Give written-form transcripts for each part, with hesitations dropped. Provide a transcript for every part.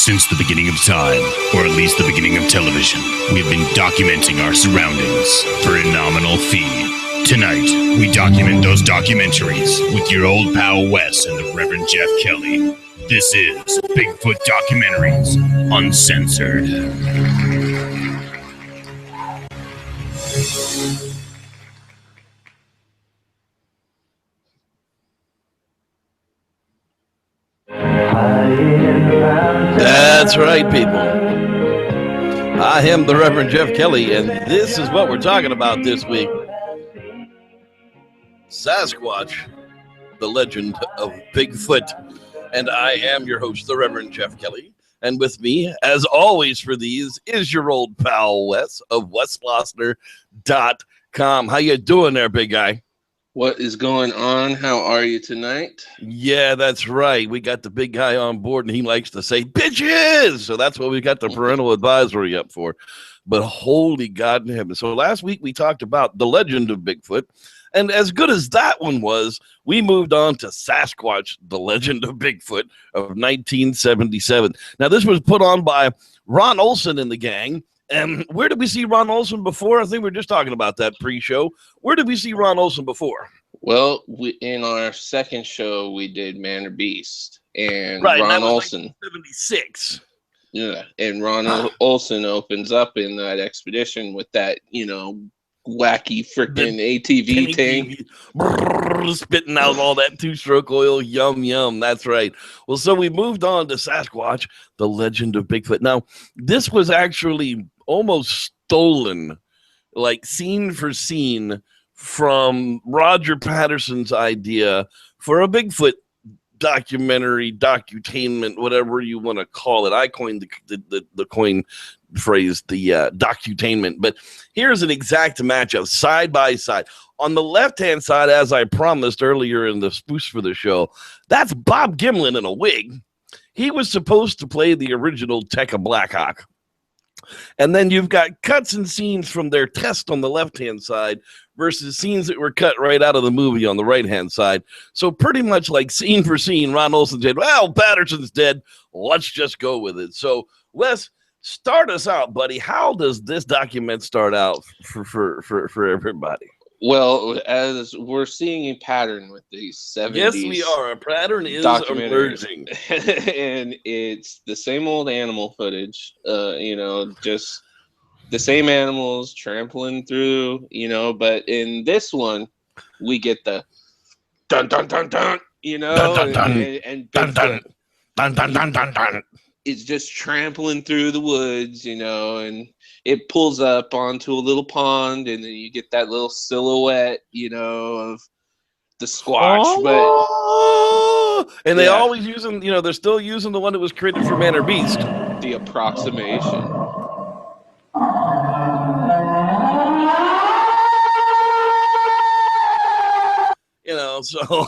Since the beginning of time, or at least the beginning of television, we've been documenting our surroundings for a nominal fee. Tonight, we document those documentaries with your old pal Wes and the Reverend Jeff Kelly. This is Bigfoot Documentaries Uncensored. That's right, people. I am the Reverend Jeff Kelly, and this is what we're talking about this week. Sasquatch, the legend of Bigfoot. And I am your host, the Reverend Jeff Kelly. And with me, as always for these, is your old pal Wes of WesFlossner.com. How you doing there, big guy? What is going on? How are you tonight? Yeah, that's right. We got the big guy on board, and he likes to say, bitches! So that's what we got the parental advisory up for. But holy God in heaven. So last week we talked about the legend of Bigfoot, and as good as that one was, we moved on to Sasquatch, the legend of Bigfoot of 1977. Now, this was put on by Ron Olson and the gang. And where did we see Ron Olson before? I think we were just talking about that pre-show. Where did we see Ron Olson before? Well, in our second show, we did Man or Beast. And right, Ron Olson. Like 76. Yeah, and Ron Olson opens up in that expedition with that, wacky freaking ATV tank. Spitting out all that two-stroke oil. Yum, yum. That's right. Well, so we moved on to Sasquatch, the legend of Bigfoot. Now, this was actually almost stolen, like scene for scene, from Roger Patterson's idea for a Bigfoot documentary, docutainment, whatever you want to call it. I coined the coin phrase, the docutainment. But here's an exact matchup, side by side. On the left-hand side, as I promised earlier in the spoof for the show, that's Bob Gimlin in a wig. He was supposed to play the original Tekka Blackhawk. And then you've got cuts and scenes from their test on the left-hand side versus scenes that were cut right out of the movie on the right-hand side. So pretty much like scene for scene, Ron Olson said, well, Patterson's dead. Let's just go with it. So, Wes, start us out, buddy. How does this document start out for everybody? Well, as we're seeing a pattern with these 70s. Yes, we are. A pattern is emerging. And it's the same old animal footage, just the same animals trampling through, but in this one, we get the dun, dun, dun, dun, dun, dun, dun, and dun, dun, dun, dun, dun, dun, dun. It's just trampling through the woods, and it pulls up onto a little pond, and then you get that little silhouette, of the Squatch. Oh, and they always use them, they're still using the one that was created for Man or Beast. The approximation. So...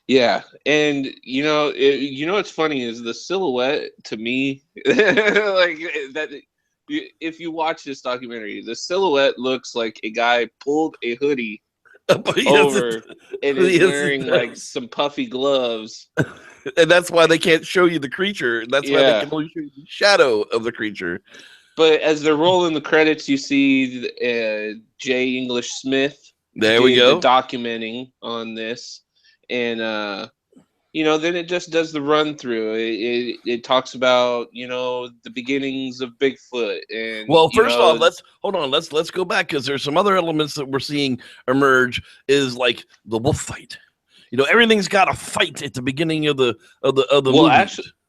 Yeah, and what's funny is the silhouette to me, like that. If you watch this documentary, the silhouette looks like a guy pulled a hoodie over and is wearing like some puffy gloves, and that's why they can't show you the creature. That's why they can only show you the shadow of the creature. But as they're rolling the credits, you see J. English Smith. There we go. Documenting on this. And, then it just does the run through. It talks about, the beginnings of Bigfoot. And well, first off, let's go back because there's some other elements that we're seeing emerge is like the wolf fight. Everything's got a fight at the beginning of the movie. Well,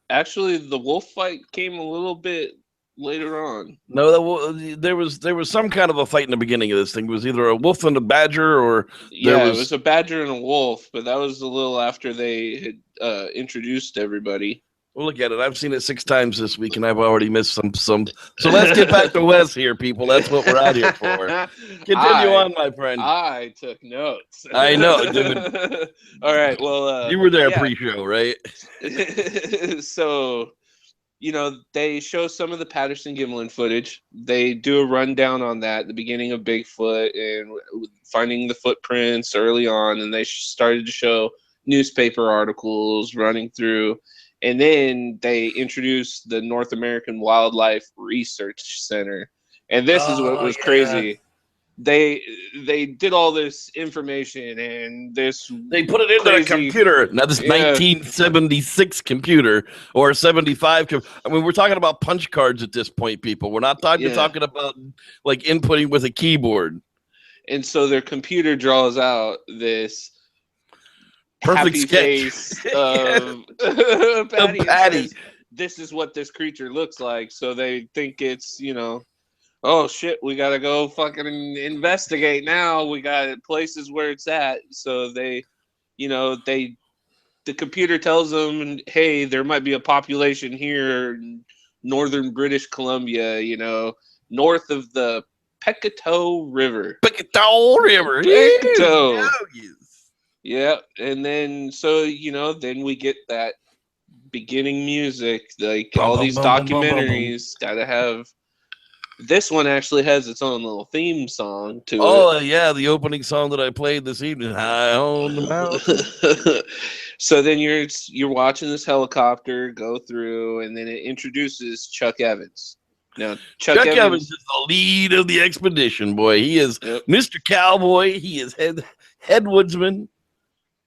actually, the wolf fight came a little bit later on. No, there was some kind of a fight in the beginning of this thing. It was either a wolf and a badger, or it was a badger and a wolf. But that was a little after they had introduced everybody. Well, look at it. I've seen it 6 times this week, and I've already missed some. So let's get back to Wes here, people. That's what we're out here for. Continue on, my friend. I took notes. I know, dude. All right. Well, you were there pre-show, right? So. They show some of the Patterson Gimlin footage. They do a rundown on that, the beginning of Bigfoot and finding the footprints early on. And they started to show newspaper articles running through. And then they introduced the North American Wildlife Research Center. And this is what was crazy. They did all this information and this They put it into a computer. Now this 1976 computer or 75. I mean, we're talking about punch cards at this point, people. We're not talking about like inputting with a keyboard. And so their computer draws out this perfect sketch face of Patty. Says, this is what this creature looks like. So they think it's, oh shit, we gotta go fucking investigate now. We got places where it's at. So the computer tells them, hey, there might be a population here in northern British Columbia, north of the Pecatow River. Yeah, and then then we get that beginning music, like all these documentaries gotta have. This one actually has its own little theme song to it. Oh yeah, the opening song that I played this evening, High on the Mountain. So then you're watching this helicopter go through, and then it introduces Chuck Evans. Now Chuck Evans is the lead of the expedition, boy. He is Mr. Cowboy. He is head woodsman.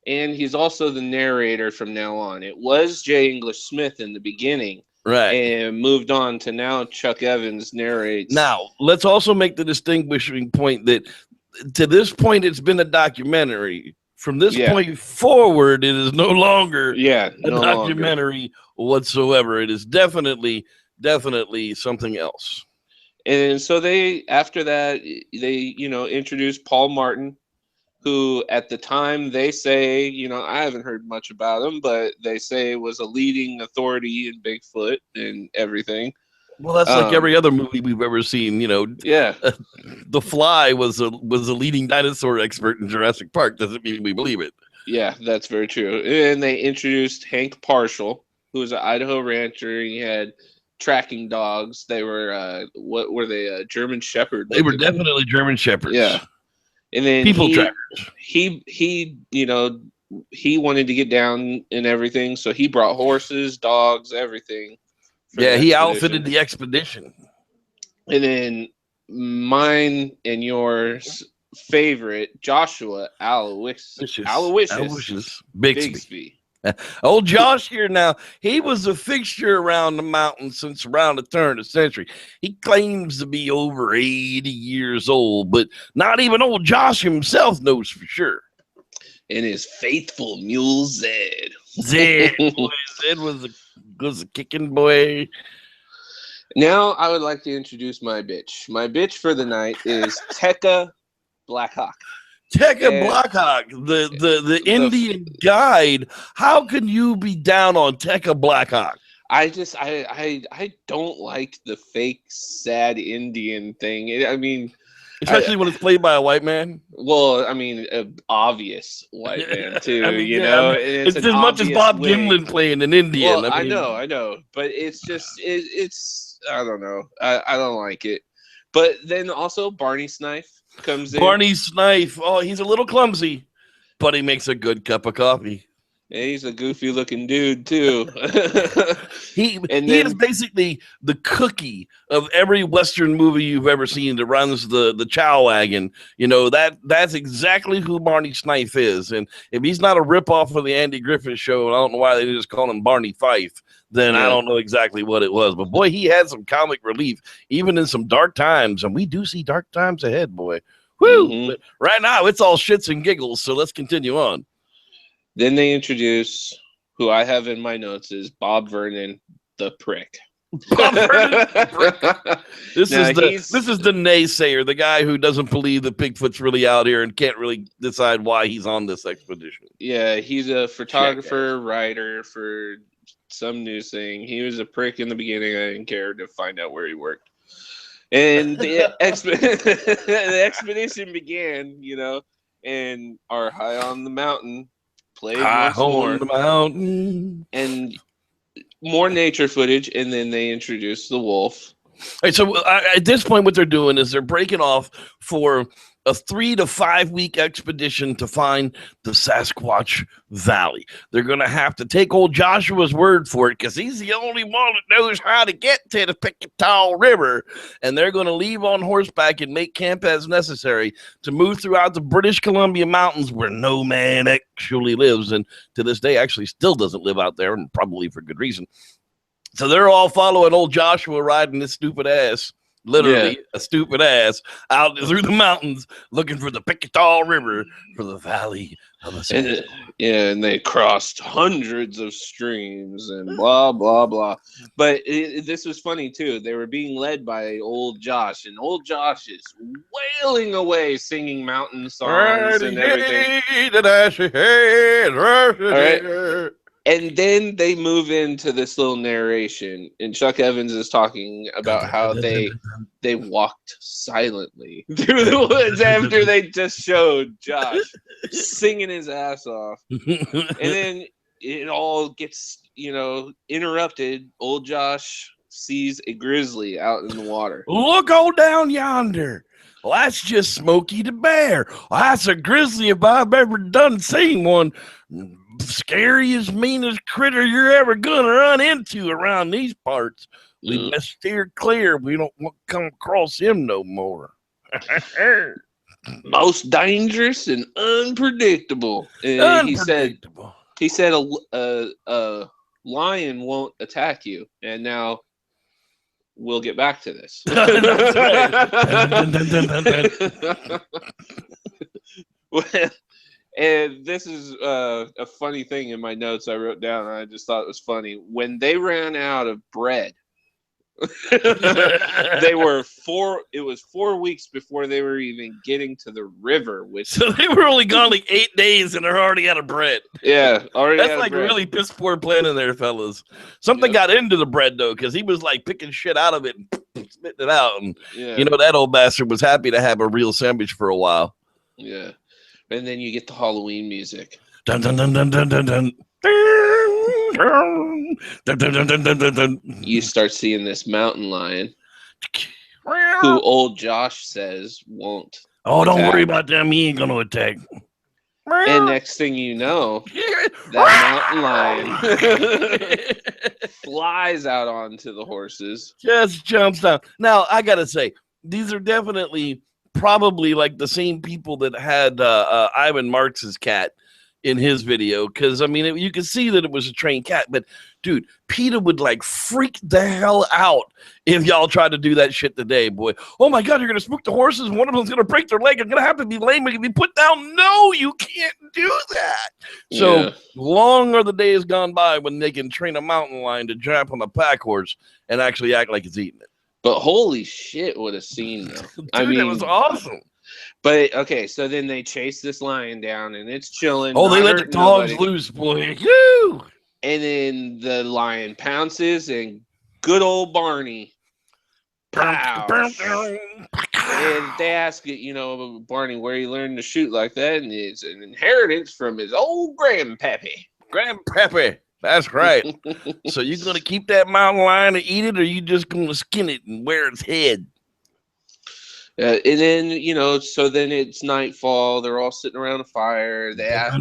And he's also the narrator from now on. It was J. English Smith in the beginning. Right. And moved on to now Chuck Evans narrates. Now, let's also make the distinguishing point that to this point, it's been a documentary. From this point forward, it is no longer a documentary whatsoever. It is definitely something else. And so after that, they introduced Paul Martin, who at the time they say, I haven't heard much about him, but they say was a leading authority in Bigfoot and everything. Well, that's like every other movie we've ever seen, Yeah. The Fly was a leading dinosaur expert in Jurassic Park. Doesn't mean we believe it. Yeah, that's very true. And they introduced Hank Parshall, who was an Idaho rancher. He had tracking dogs. They were, what were they? German Shepherd. They were definitely German Shepherds. Yeah. And then trackers. He wanted to get down and everything, so he brought horses, dogs, everything. Yeah, he outfitted the expedition. And then mine and yours favorite, Joshua Aloysius Bixby. Old Josh here now, he was a fixture around the mountain since around the turn of the century. He claims to be over 80 years old, but not even old Josh himself knows for sure. And his faithful mule Zed. Zed was a kicking boy. Now I would like to introduce my bitch. My bitch for the night is Tekka Blackhawk. Tekka Blackhawk, the Indian guide. How can you be down on Tekka Blackhawk? I don't like the fake sad Indian thing. Especially when it's played by a white man. Well, obvious white man too. It's as much as Bob Gimlin playing an Indian. Well, I know, but it's just it's. I don't know. I don't like it. But then also Barney Snife comes in. Barney Snife. Oh, he's a little clumsy, but he makes a good cup of coffee. Yeah, he's a goofy looking dude too. He is basically the cookie of every Western movie you've ever seen that runs the chow wagon. That's exactly who Barney Snife is. And if he's not a ripoff of the Andy Griffith Show, I don't know why they just call him Barney Fife, then I don't know exactly what it was. But boy, he had some comic relief, even in some dark times. And we do see dark times ahead, boy. Woo! Mm-hmm. But right now, it's all shits and giggles. So let's continue on. Then they introduce who I have in my notes is Bob Vernon, the prick. Bob Vernon, the prick. This is the naysayer, the guy who doesn't believe that Bigfoot's really out here and can't really decide why he's on this expedition. Yeah, he's a photographer, writer for some news thing. He was a prick in the beginning. I didn't care to find out where he worked. And the expedition began, and our High on the Mountain played once more. The mountain. And more nature footage, and then they introduced the wolf. All right, so at this point, what they're doing is they're breaking off for a 3 to 5 week expedition to find the Sasquatch Valley. They're going to have to take old Joshua's word for it because he's the only one that knows how to get to the Picatall River. And they're going to leave on horseback and make camp as necessary to move throughout the British Columbia mountains where no man actually lives. And to this day, actually still doesn't live out there, and probably for good reason. So they're all following old Joshua riding this stupid ass. Literally a stupid ass out through the mountains looking for the Picatall River for the Valley of the Sun. And they crossed hundreds of streams and blah, blah, blah. But this was funny, too. They were being led by old Josh, and old Josh is wailing away singing mountain songs and everything. All right. And then they move into this little narration, and Chuck Evans is talking about how they walked silently through the woods after they just showed Josh singing his ass off. And then it all gets, interrupted. Old Josh sees a grizzly out in the water. Look on down yonder. Well, that's just Smokey the Bear. Well, that's a grizzly if I've ever done seen one. Scariest, meanest critter you're ever gonna run into around these parts. We best steer clear. We don't want to come across him no more. Most dangerous and unpredictable. Unpredictable. He said a lion won't attack you, and now we'll get back to this. Well, and this is a funny thing in my notes I wrote down, and I just thought it was funny. When they ran out of bread, it was 4 weeks before they were even getting to the river. So they were only gone like 8 days, and they're already out of bread. Yeah, already. That's like really piss poor planning there, fellas. Something got into the bread though, because he was like picking shit out of it and spitting it out, and that old bastard was happy to have a real sandwich for a while. Yeah. And then you get the Halloween music. Dun, dun, dun, dun, dun, dun, dun. You start seeing this mountain lion who old Josh says won't. Oh, attack. Don't worry about them. He ain't going to attack. And next thing you know, that mountain lion flies out onto the horses. Just jumps down. Now, I got to say, these are definitely probably like the same people that had Ivan Marx's cat in his video, because I mean you could see that it was a trained cat, but dude, PETA would like freak the hell out if y'all tried to do that shit today, boy. Oh my god, you're gonna spook the horses, one of them's gonna break their leg, they're gonna have to be lame and be put down. No, you can't do that. So long are the days gone by when they can train a mountain lion to jump on a pack horse and actually act like it's eating it. But holy shit, what a scene, though. Dude, I mean, it was awesome. But, okay, so then they chase this lion down, and it's chilling. Oh, they let the dogs loose, boy. Woo! And then the lion pounces, and good old Barney. Pow! And they ask, Barney, where he learned to shoot like that, and it's an inheritance from his old grandpappy. Grandpappy. That's right. So you going to keep that mountain lion and eat it, or you just going to skin it and wear its head? And then, so then it's nightfall. They're all sitting around a fire. They ask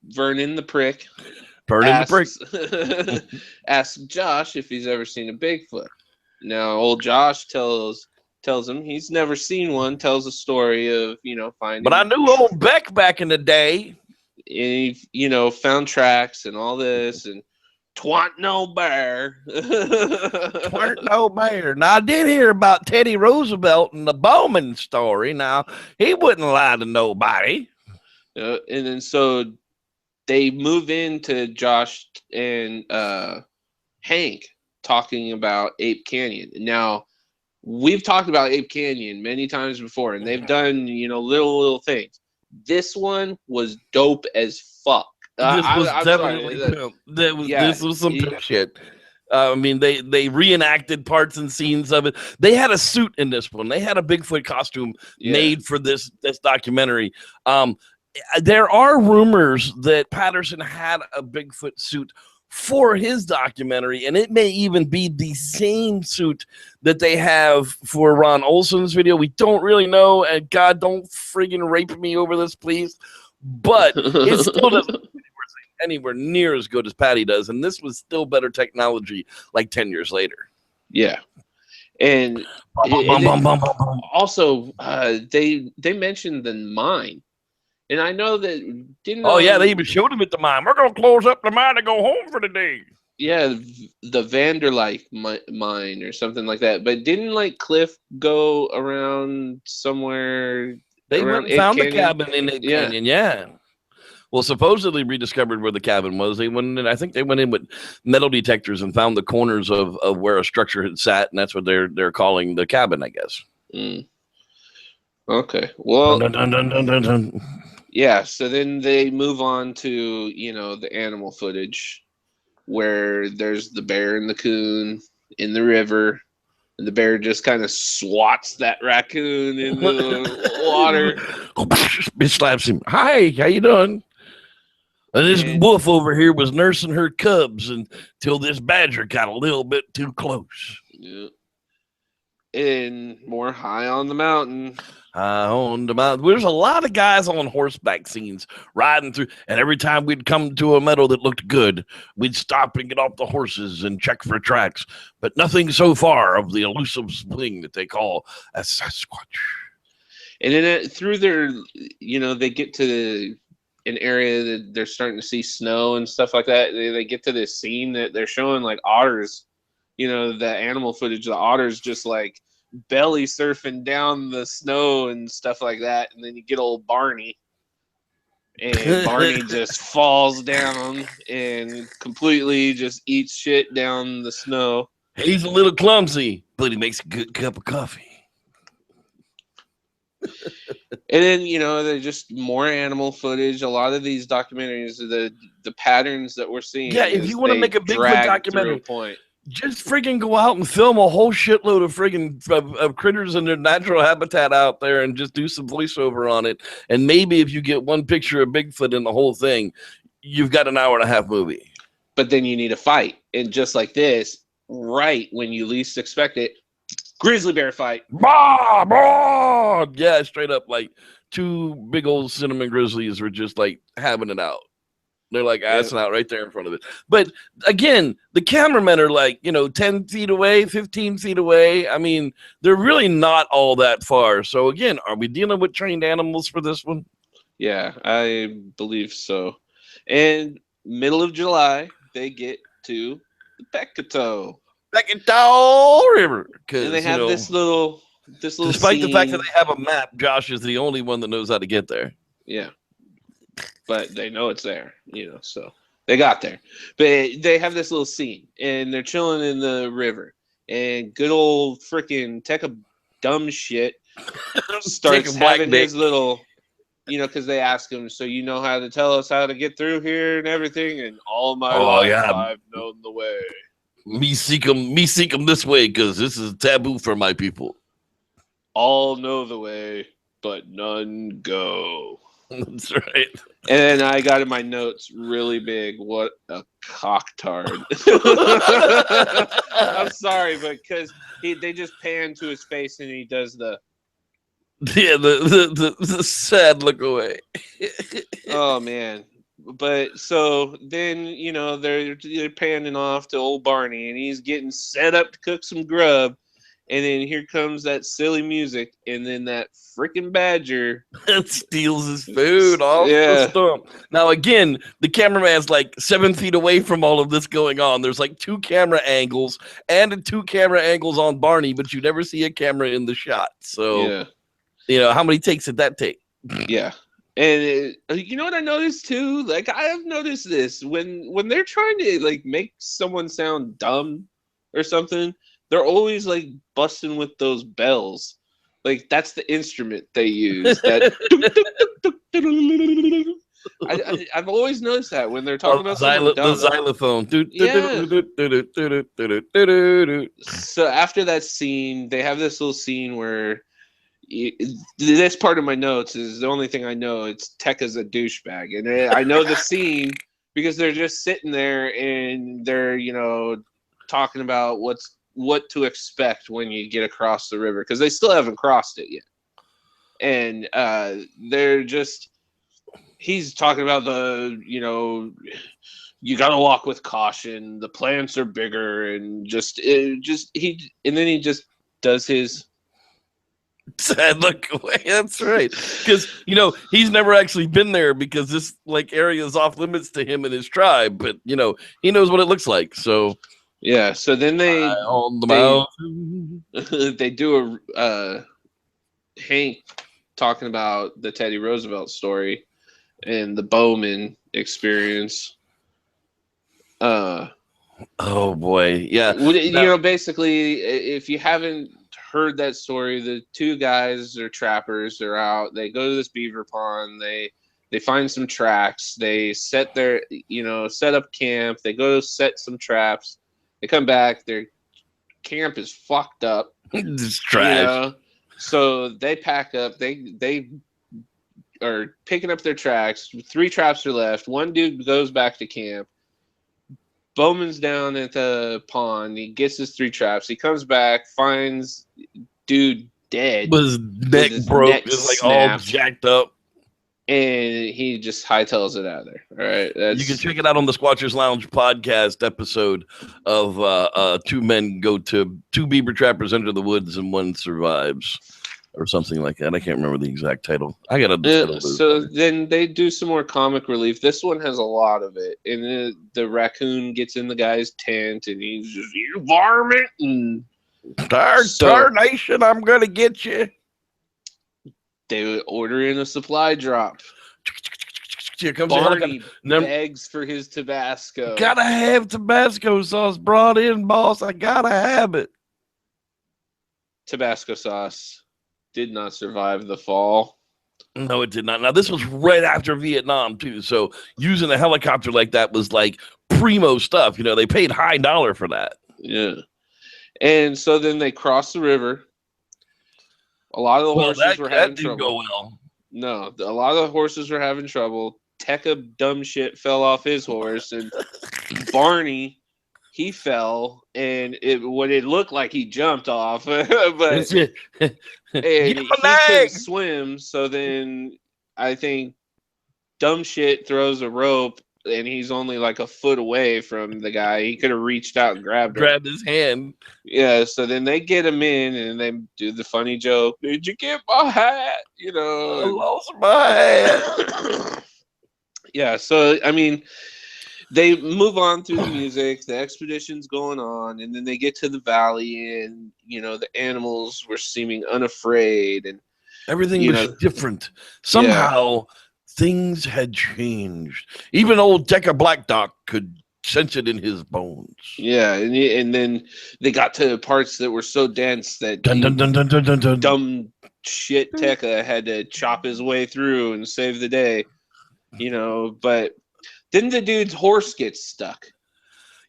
Vernon the prick. Asks Josh if he's ever seen a Bigfoot. Now, old Josh tells him he's never seen one, tells a story of, finding. But I knew old Beck back in the day. And he, found tracks and all this, and twant no bear. Twant no bear. Now, I did hear about Teddy Roosevelt and the Bowman story. Now, he wouldn't lie to nobody. And then so they move into Josh and Hank talking about Ape Canyon. Now, we've talked about Ape Canyon many times before, and they've done, little things. This one was dope as fuck. This was definitely this was some shit. I mean, they reenacted parts and scenes of it. They had a suit in this one. They had a Bigfoot costume made for this documentary. There are rumors that Patterson had a Bigfoot suit for his documentary, and it may even be the same suit that they have for Ron Olson's video. We don't really know, and God, don't friggin' rape me over this, please. But it still doesn't anywhere near as good as Patty does, and this was still better technology like 10 years later. Yeah. And also, they mentioned the mine. And I know that didn't. Yeah, they even showed him at the mine. We're gonna close up the mine and go home for the day. Yeah, the Vanderlyke mine or something like that. But didn't like Cliff go around somewhere? They went and found the cabin in the canyon. Yeah. Well, supposedly rediscovered where the cabin was. They went in, I think they went in with metal detectors and found the corners of where a structure had sat, and that's what they're calling the cabin, I guess. Mm. Okay. Well. Dun, dun, dun, yeah, so then they move on to, the animal footage where there's the bear and the coon in the river, and the bear just kind of swats that raccoon in the water. It slaps him. Hi, how you doing? And this wolf over here was nursing her cubs until this badger got a little bit too close. Yeah. And more high on the mountain. There's a lot of guys on horseback scenes riding through, and every time we'd come to a meadow that looked good, we'd stop and get off the horses and check for tracks, but nothing so far of the elusive thing that they call a Sasquatch. And then through their, they get to an area that they're starting to see snow and stuff like that. They get to this scene that they're showing like otters, the animal footage, the otters just like belly surfing down the snow and stuff like that, and then you get old Barney, and Barney just falls down and completely just eats shit down the snow. He's a little clumsy, but he makes a good cup of coffee. And then they're just more animal footage. A lot of these documentaries, the patterns that we're seeing. Yeah, if you want to make a Bigfoot documentary, just friggin' go out and film a whole shitload of friggin' of critters in their natural habitat out there and just do some voiceover on it. And maybe if you get one picture of Bigfoot in the whole thing, you've got an 1.5-hour movie. But then you need a fight. And just like this, right when you least expect it, grizzly bear fight. Bah, bah! Yeah, straight up, like 2 big old cinnamon grizzlies were just like having it out. They're like assing out right there in front of it. But again, the cameramen are like, 10 feet away, 15 feet away. I mean, they're really not all that far. So again, are we dealing with trained animals for this one? Yeah, I believe so. And middle of July, they get to the Pecatow River. And they have this little despite scene. The fact that they have a map, Josh is the only one that knows how to get there. Yeah. But they know it's there, so they got there. But they have this little scene, and they're chilling in the river, and good old freaking Tekka dumb shit starts having his little, because they ask him, so you know how to tell us how to get through here and everything, and all my life I've known the way. Me seek 'em this way, because this is taboo for my people. All know the way, but none go. That's right. And I got in my notes really big. What a cocktard! I'm sorry, but because they just pan to his face and he does the the sad look away. Oh man! But so then they're panning off to old Barney and he's getting set up to cook some grub. And then here comes that silly music, and then that freaking badger steals his food off the stump. Now, again, the cameraman's like 7 feet away from all of this going on. There's like 2 camera angles and 2 camera angles on Barney, but you never see a camera in the shot. So, how many takes did that take? Yeah. And you know what I noticed too? Like, I have noticed this when they're trying to like make someone sound dumb or something. They're always like busting with those bells. Like that's the instrument they use. That I've always noticed that when they're talking about the xylophone. So after that scene, they have this little scene where this part of my notes is the only thing I know. It's Tekka's a douchebag, and I know the scene because they're just sitting there and they're, talking about what to expect when you get across the river, because they still haven't crossed it yet. And he's talking about you got to walk with caution. The plants are bigger, and then he just does his sad look away. That's right. Because, he's never actually been there, because this area is off limits to him and his tribe. But, he knows what it looks like. So, yeah. So then they do a Hank talking about the Teddy Roosevelt story and the Bowman experience. Oh boy, yeah. Basically, if you haven't heard that story, the two guys are trappers. They're out. They go to this beaver pond. They find some tracks. They set up camp. They go set some traps. They come back. Their camp is fucked up. It's trash. So they pack up. They are picking up their tracks. 3 traps are left. One dude goes back to camp. Bowman's down at the pond. He gets his 3 traps. He comes back, finds dude dead. His neck broke. It's all jacked up. And he just hightails it out of there. All right. You can check it out on the Squatchers Lounge podcast episode of 2 men go to 2 beaver trappers enter the woods and one survives, or something like that. I can't remember the exact title. I got to. So then they do some more comic relief. This one has a lot of it. And the raccoon gets in the guy's tent, and he's just, "You varmint!" And tarnation, I'm gonna get you. They would order in a supply drop. Here comes Barney begs for his Tabasco. Gotta have Tabasco sauce brought in, boss. I gotta have it. Tabasco sauce did not survive the fall. No, it did not. Now, this was right after Vietnam, too. So using a helicopter like that was like primo stuff. They paid high dollar for that. Yeah. And so then they cross the river. A lot of the horses were having trouble. Go well. No, a lot of the horses were having trouble. Tekka dumb shit fell off his horse, and Barney, he fell, and it looked like he jumped off, but he couldn't swim. So then I think dumb shit throws a rope, and he's only like a foot away from the guy. He could have reached out and grabbed his hand. Yeah, so then they get him in, and they do the funny joke, "Did you get my hat?" I lost my hat. Yeah, so, I mean, they move on through the music. The expedition's going on, and then they get to the valley, and, the animals were seeming unafraid. And everything was different. Somehow, things had changed. Even old Decker Black Doc could sense it in his bones. Yeah, and then they got to parts that were so dense that dumb shit Tekka had to chop his way through and save the day. But then the dude's horse gets stuck.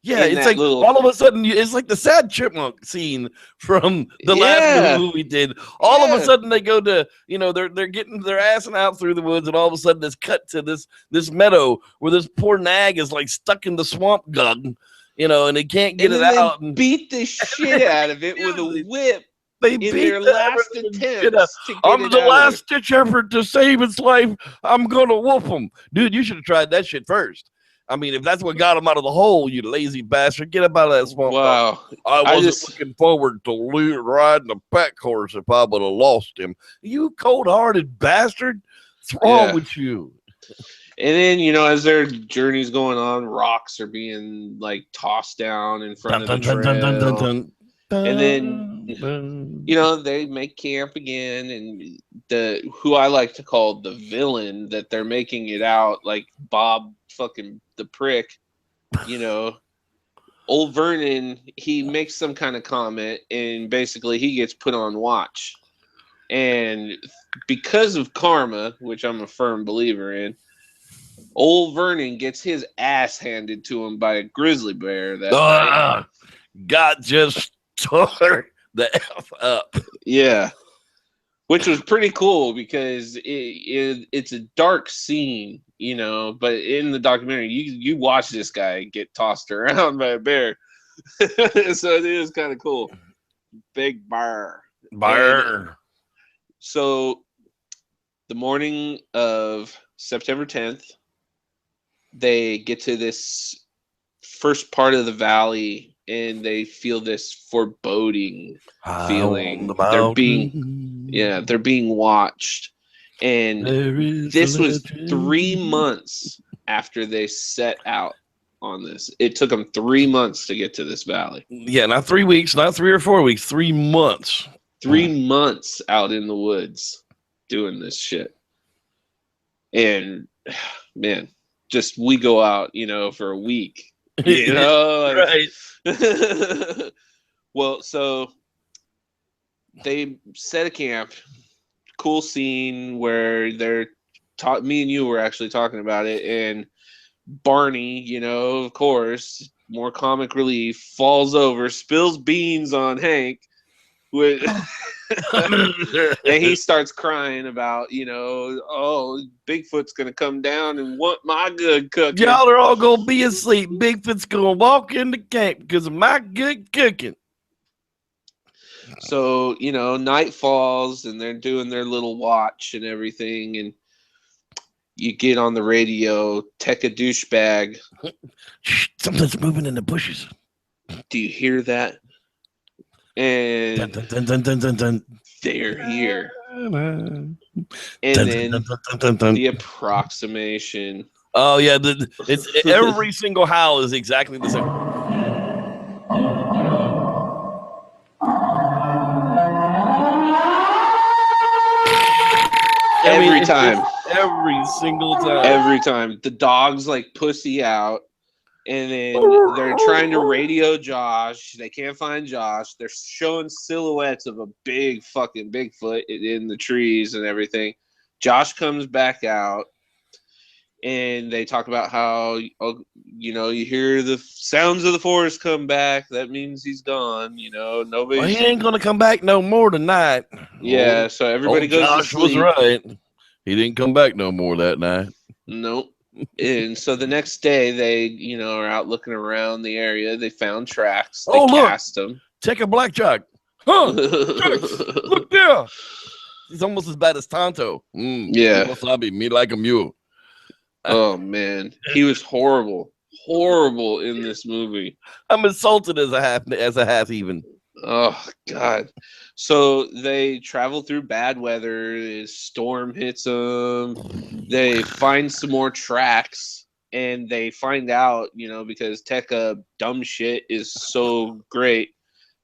Yeah, it's like all of a sudden, it's like the sad chipmunk scene from the last movie we did. All of a sudden, they go to, they're getting their assing out through the woods, and all of a sudden, it's cut to this meadow where this poor nag is like stuck in the swamp gun, and they can't get it out. And beat the shit out of it with a whip. They beat their last attempts. I'm the last ditch effort to save its life. I'm gonna whoop him, dude. You should have tried that shit first. I mean, if that's what got him out of the hole, you lazy bastard, get up out of that swamp. Wow. I wasn't looking forward to riding a pack horse if I would have lost him. You cold-hearted bastard. What's wrong with you? And then, as their journey's going on, rocks are being like tossed down in front of the trail. And then, they make camp again, and who I like to call the villain that they're making it out like Bob fucking the prick, old Vernon, he makes some kind of comment, and basically he gets put on watch. And because of karma, which I'm a firm believer in, old Vernon gets his ass handed to him by a grizzly bear. That got just tore the F up. Yeah. Which was pretty cool because it's a dark scene, you know, but in the documentary, you watch this guy get tossed around by a bear. So it is kind of cool. Big bear. Bar. So the morning of September 10th, they get to this first part of the valley and they feel this foreboding feeling. They're being watched. And this was 3 months after they set out on this. It took them 3 months to get to this valley. Yeah, not 3 weeks, not 3 or 4 weeks, 3 months. 3 months out in the woods doing this shit. And man, just we go out, you know, for a week. You know, like, Right. Well, so they set a camp. Cool scene where they're me and you were actually talking about it, and Barney, you know, of course, more comic relief, falls over, spills beans on Hank, with and he starts crying about, you know, oh, Bigfoot's gonna come down and want my good cooking. Y'all are all gonna be asleep. Bigfoot's gonna walk into camp because of my good cooking. So, you know, night falls and they're doing their little watch and everything, and you get on the radio, tech a douchebag. Shh, something's moving in the bushes. Do you hear that? And dun, dun, dun, dun, dun, dun. they're here. And Dun, then dun, dun, dun, dun, dun. the approximation. Oh yeah, it's every single howl is exactly the same. Every time. Every single time. Every time. The dog's like pussy out. And then they're trying to radio Josh. They can't find Josh. They're showing silhouettes of a big fucking Bigfoot in the trees and everything. Josh comes back out. And they talk about how, you know, you hear the sounds of the forest come back. That means he's gone. You know, nobody. Well, he ain't gonna come back no more tonight. Yeah, so everybody goes Josh to sleep. was right. He didn't come back no more that night. Nope. And so the next day, they, you know, are out looking around the area. They found tracks. They cast them. Check a blackjack. Huh? Look there. He's almost as bad as Tonto. Yeah. Wasabi, me like a mule. Oh man, he was horrible in this movie. I'm insulted as a half even. Oh god. So they travel through bad weather. A storm hits them. They find some more tracks, and they find out, you know, because Tekka dumb shit is so great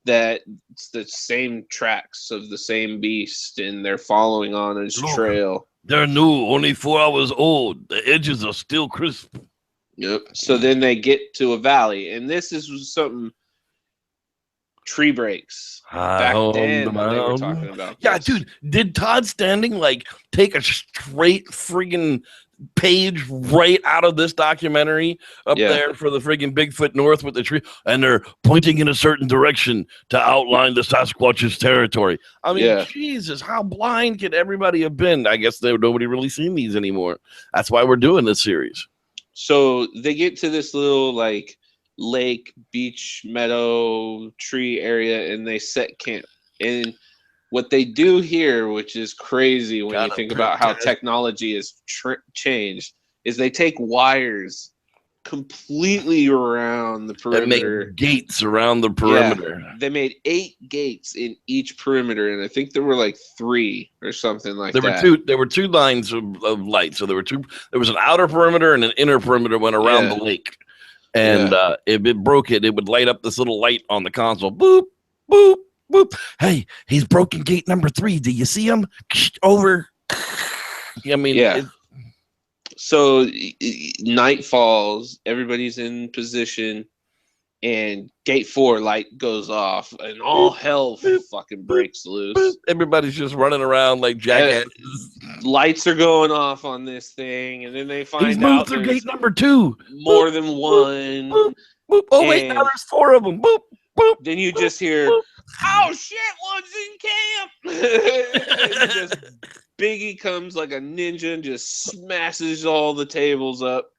that it's the same tracks of the same beast, and they're following on his trail. They're new, only 4 hours old. The edges are still crisp. Yep. So then they get to a valley, and this is something. Tree breaks. Back then, when they were talking about. Yeah, this. dude, did Todd Standing like take a straight friggin' page right out of this documentary up there for the friggin' Bigfoot North with the tree, and they're pointing in a certain direction to outline the Sasquatch's territory? I mean, Jesus, how blind could everybody have been? I guess nobody really seen these anymore. That's why we're doing this series. So they get to this little like lake, beach, meadow, tree area, and they set camp. And what they do here, which is crazy when you think about how technology has changed, is they take wires completely around the perimeter. And make gates around the perimeter. Yeah, they made 8 gates in each perimeter, and I think there were like 3 or something like that. There were 2 lines of light. So there was an outer perimeter and an inner perimeter went around the lake. And if it broke it would light up this little light on the console. Boop, boop, boop. Hey, he's broken gate number 3. Do you see him? Over. I mean, So night falls. Everybody's in position. And gate 4 light goes off. And all hell fucking breaks loose. Everybody's just running around like jackasses. Lights are going off on this thing. And then they find moved out through there's gate number 2. more than one. Boop, boop. Oh, wait, now there's 4 of them. Boop, boop. Then you just hear, oh shit, one's in camp. Just Biggie comes like a ninja and just smashes all the tables up.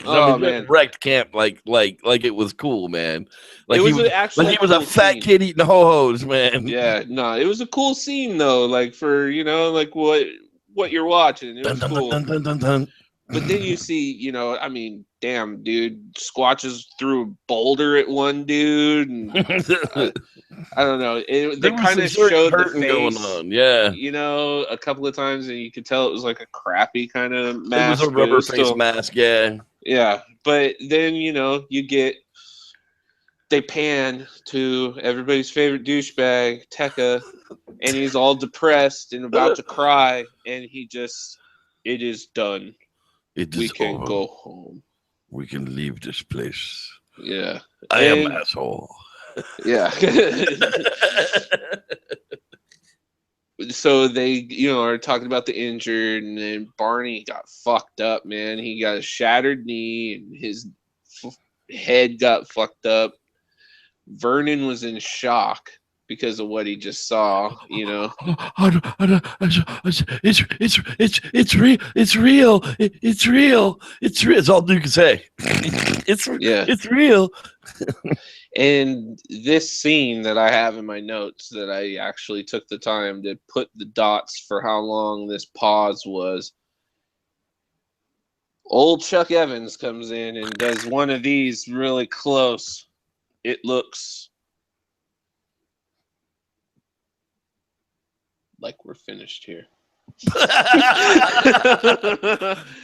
Oh man, wrecked camp like it was cool, man. Like it was he was an actual like he was a cool fat scene. kid eating ho-hos, man. Yeah, no, it was a cool scene though. Like for like what you're watching, it was Dun, dun, cool. dun, dun, dun, dun. But then you see, I mean, damn, dude, Squatches threw a boulder at one dude, and I don't know. They There was kind some of serious showed the hurting going face, on. Yeah, a couple of times, and you could tell it was like a crappy kind of it was mask. a But it rubber was face still, mask. Yeah, yeah. But then they pan to everybody's favorite douchebag, Tekka, and he's all depressed and about to cry, and it is done. We can go home. We can leave this place. Yeah. I am asshole. Yeah. So they, are talking about the injured, and then Barney got fucked up, man. He got a shattered knee, and his head got fucked up. Vernon was in shock because of what he just saw, It's real. It's real. It's real. It's all Duke can say. It's real. And this scene that I have in my notes, that I actually took the time to put the dots for how long this pause was. Old Chuck Evans comes in and does one of these really close. It looks like we're finished here.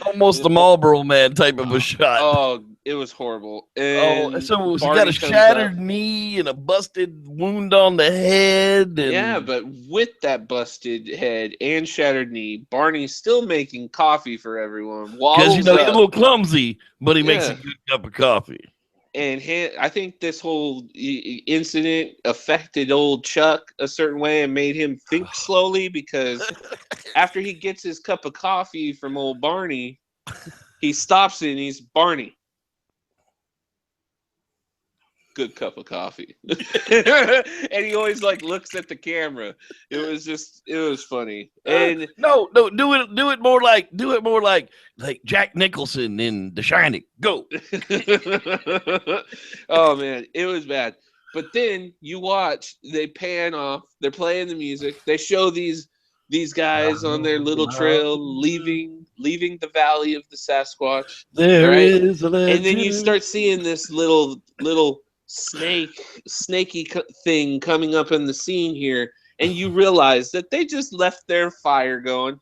Almost the Marlboro Man type of a shot. Oh, it was horrible. And so he got a shattered knee and a busted wound on the head. And... yeah, but with that busted head and shattered knee, Barney's still making coffee for everyone. Because he's a little clumsy, but he makes a good cup of coffee. And I think this whole incident affected old Chuck a certain way and made him think slowly, because after he gets his cup of coffee from old Barney, he stops it and he's, Barney, good cup of coffee. And he always looks at the camera. It was funny. And no, do it more like Jack Nicholson in The Shining. Go. Oh man, it was bad. But then you watch, they pan off, they're playing the music, they show these guys on their little trail leaving the valley of the Sasquatch. There is a legend. And then you start seeing this little snaky thing coming up in the scene here, and you realize that they just left their fire going.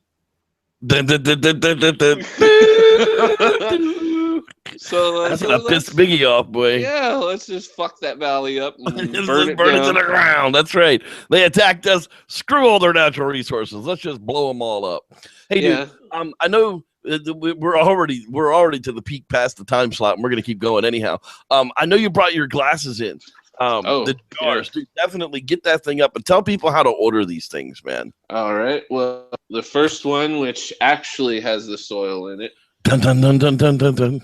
So that's gonna piss Biggie off, boy. Yeah, let's just fuck that valley up and burn it to the ground. That's right. They attacked us. Screw all their natural resources. Let's just blow them all up. Hey, dude. I know we're already to the peak past the time slot, and we're gonna keep going anyhow. I know you brought your glasses in. The jars. Dude, definitely get that thing up and tell people how to order these things, man. All right. Well, the first one, which actually has the soil in it. Dun dun dun dun dun dun dun.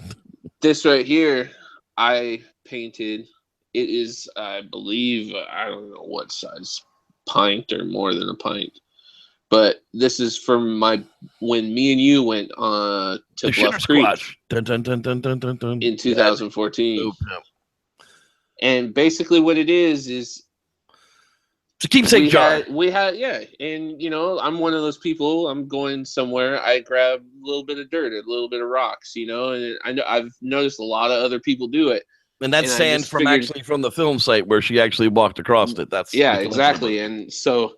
This right here, I painted. It is, I believe, I don't know what size, pint or more than a pint. But this is from when me and you went to Bluff Creek dun, dun, dun, dun, dun, dun, dun. in 2014. And basically what it is it's a keepsake jar. We had, and I'm one of those people. I'm going somewhere, I grab a little bit of dirt, a little bit of rocks, and I know I've noticed a lot of other people do it. And that's sand from the film site where she actually walked across it. That's exactly. And so,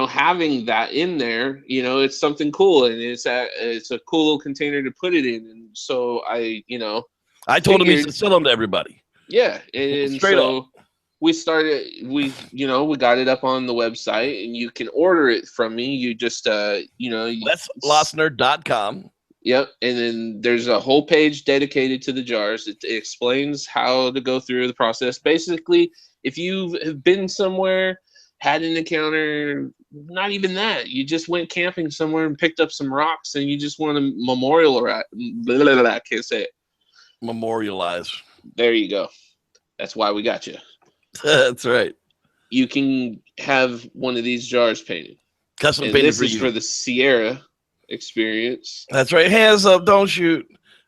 having that in there, it's something cool, and it's a cool little container to put it in. And so I told him he should sell them to everybody. Yeah, and straight up. We got it up on the website, and you can order it from me. You just letslostnerd.com. Yep, and then there's a whole page dedicated to the jars. It explains how to go through the process. Basically, if you have been somewhere, had an encounter, not even that, you just went camping somewhere and picked up some rocks, and you just want to memorialize. I can't say it. Memorialize. There you go. That's why we got you. That's right. You can have one of these jars painted. Custom And painted this for is you. for the Sierra experience. That's right. Hands up, don't shoot.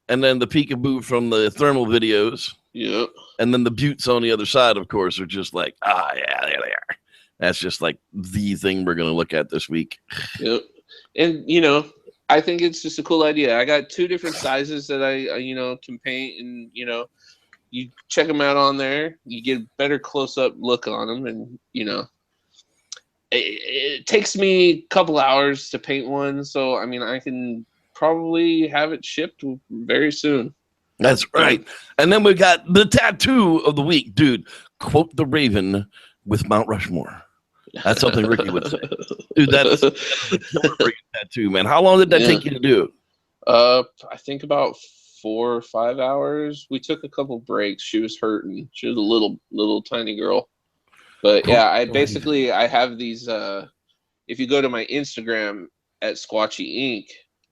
And then the peekaboo from the thermal videos. Yep. And then the buttes on the other side, of course, are just like, yeah, there they are. That's just like the thing we're going to look at this week. Yep. And, you know, I think it's just a cool idea. I got 2 different sizes that I you know, can paint, and, you know, you check them out on there. You get a better close-up look on them, and, you know, it takes me a couple hours to paint one. So, I mean, I can probably have it shipped very soon. That's right. And then we got the tattoo of the week, dude. Quote the Raven with Mount Rushmore. That's something Ricky would say. Dude, that's a killer tattoo, man. How long did that take you to do? I think about 4 or 5 hours. We took a couple breaks. She was hurting. She was a little tiny girl. But yeah, I have these. If you go to my Instagram at Squatchy Inc.,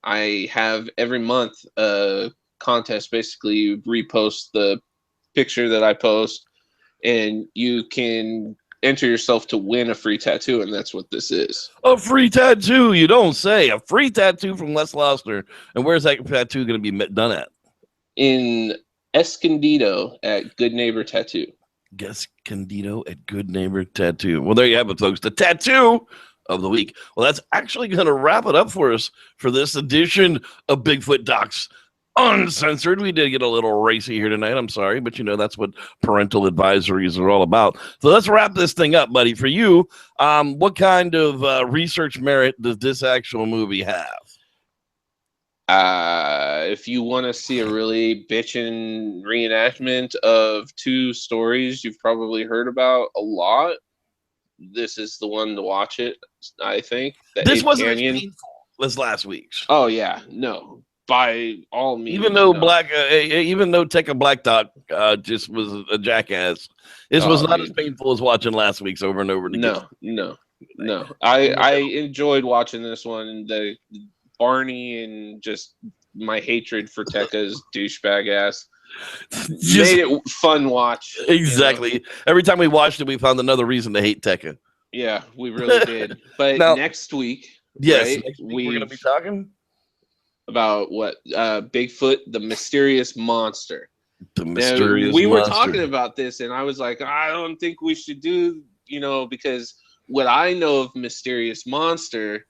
I have every month a contest. Basically, you repost the picture that I post, and you can enter yourself to win a free tattoo, and that's what this is. A free tattoo, you don't say. A free tattoo from Les Losner. And where's that tattoo going to be done at? In Escondido at Good Neighbor Tattoo. Escondido at Good Neighbor Tattoo. Well, there you have it, folks. The tattoo of the week. Well, that's actually going to wrap it up for us for this edition of Bigfoot Docs Uncensored. We did get a little racy here tonight. I'm sorry, but you know that's what parental advisories are all about. So let's wrap this thing up, buddy. For you, what kind of research merit does this actual movie have? If you want to see a really bitchin' reenactment of 2 stories you've probably heard about a lot, this is the one to watch it, I think. This wasn't as painful as last week's. Oh, yeah. No. By all means. Even though Tekka Black Dot just was a jackass, this was not as painful as watching last week's over and over again. No. I enjoyed watching this one. The Barney and just my hatred for Tekka's douchebag ass made it fun watch. Exactly. You know? Every time we watched it, we found another reason to hate Tekka. Yeah, we really did. But now, next week, yes, right, next week we're going to be talking about what? Bigfoot, the mysterious monster. The mysterious we monster. were talking about this, and I was like, I don't think we should do, you know, because what I know of mysterious monster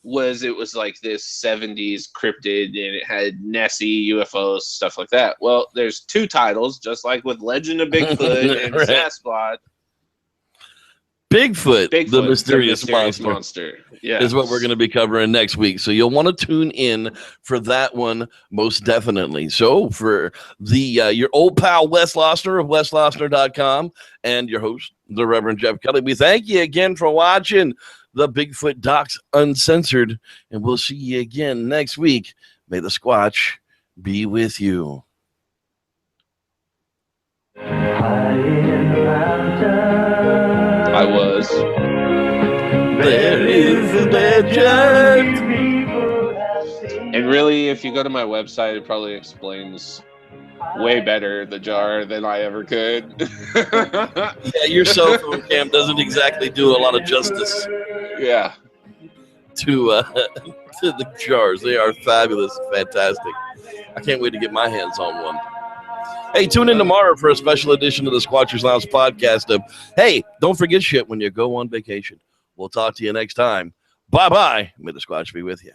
was it was like this 70s cryptid, and it had Nessie, UFOs, stuff like that. Well, there's 2 titles, just like with Legend of Bigfoot and right. Sasquatch. Bigfoot, the mysterious monster. Yeah, is what we're going to be covering next week. So you'll want to tune in for that one most definitely. So for the your old pal Wes Losner of weslosner.com and your host, the Reverend Jeff Kelly, we thank you again for watching the Bigfoot Docs Uncensored, and we'll see you again next week. May the Squatch be with you. I was. There is a legend. And really, if you go to my website, it probably explains way better the jar than I ever could. Yeah, your cell phone cam doesn't exactly do a lot of justice. Yeah. To the jars. They are fabulous, fantastic. I can't wait to get my hands on one. Hey, tune in tomorrow for a special edition of the Squatchers Lounge podcast of, hey, don't forget shit when you go on vacation. We'll talk to you next time. Bye-bye. May the Squatch be with you.